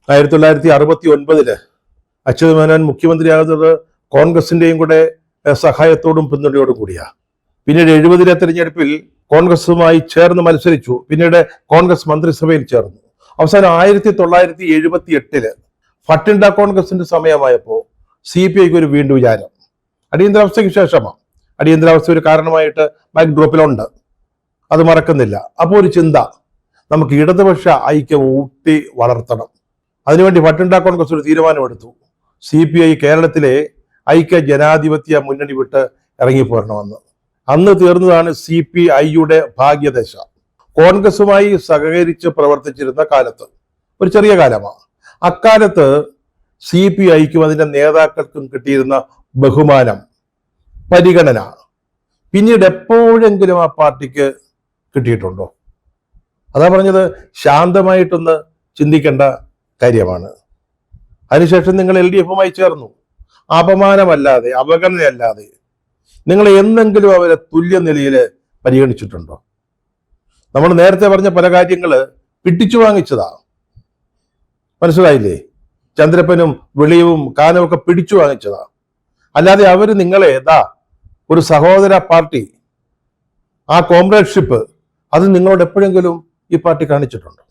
1969 അച്യുതമേനോൻ മുഖ്യമന്ത്രിയാകുന്നത് കോൺഗ്രസിന്റെയും കൂടെ സഹായത്തോടും പിന്തുണയോടും കൂടിയാണ്. പിന്നീട് 70 തെരഞ്ഞെടുപ്പിൽ കോൺഗ്രസുമായി ചേർന്ന് മത്സരിച്ചു. പിന്നീട് കോൺഗ്രസ് മന്ത്രിസഭയിൽ ചേർന്നു. അവസാനം 1978 ഭട്ടിണ്ട കോൺഗ്രസിന്റെ സമയമായപ്പോൾ CPIക്ക് ഒരു വീണ്ടും വിചാരം. അടിയന്തരാവസ്ഥയ്ക്ക് ശേഷമാണ്. അടിയന്തരാവസ്ഥ ഒരു കാരണമായിട്ട് ബാക്ക് ഡ്രോപ്പിലുണ്ട്, അത് മറക്കുന്നില്ല. അപ്പോൾ ഒരു ചിന്ത, നമുക്ക് ഇടതുപക്ഷ ഐക്യം ഊട്ടി വളർത്തണം. അതിനുവേണ്ടി ഭട്ടിണ്ട കോൺഗ്രസ് ഒരു തീരുമാനമെടുത്തു. CPI കേരളത്തിലെ ഐക്യ ജനാധിപത്യ മുന്നണി വിട്ട് ഇറങ്ങിപ്പോരണമെന്ന്. അന്ന് തീർന്നതാണ് CPIയുടെ ഭാഗ്യദശ. കോൺഗ്രസുമായി സഹകരിച്ച് പ്രവർത്തിച്ചിരുന്ന കാലത്ത്, ഒരു ചെറിയ കാലമാണ്, അക്കാലത്ത് CPIക്കും അതിൻ്റെ നേതാക്കൾക്കും കിട്ടിയിരുന്ന ബഹുമാനം, പരിഗണന പിന്നീട് എപ്പോഴെങ്കിലും ആ പാർട്ടിക്ക് കിട്ടിയിട്ടുണ്ടോ? അതാ പറഞ്ഞത്, ശാന്തമായിട്ടൊന്ന് ചിന്തിക്കേണ്ട കാര്യമാണ്. അതിനുശേഷം നിങ്ങൾ LDFുമായി ചേർന്നു. അപമാനമല്ലാതെ, അവഗണനയല്ലാതെ നിങ്ങൾ എന്തെങ്കിലും അവരെ തുല്യ നിലയിൽ പരിഗണിച്ചിട്ടുണ്ടോ? നമ്മൾ നേരത്തെ പറഞ്ഞ പല കാര്യങ്ങള് പിടിച്ചു വാങ്ങിച്ചതാ. മനസ്സിലായില്ലേ? ചന്ദ്രപ്പനും വെളിയവും കാനവും പിടിച്ചു വാങ്ങിച്ചതാ. അല്ലാതെ അവര് നിങ്ങളെ ഒരു സഹോദര പാർട്ടി, ആ കോംറേഡ്ഷിപ്പ് അത് നിങ്ങളോട് എപ്പോഴെങ്കിലും ഈ പാർട്ടി കാണിച്ചിട്ടുണ്ടോ?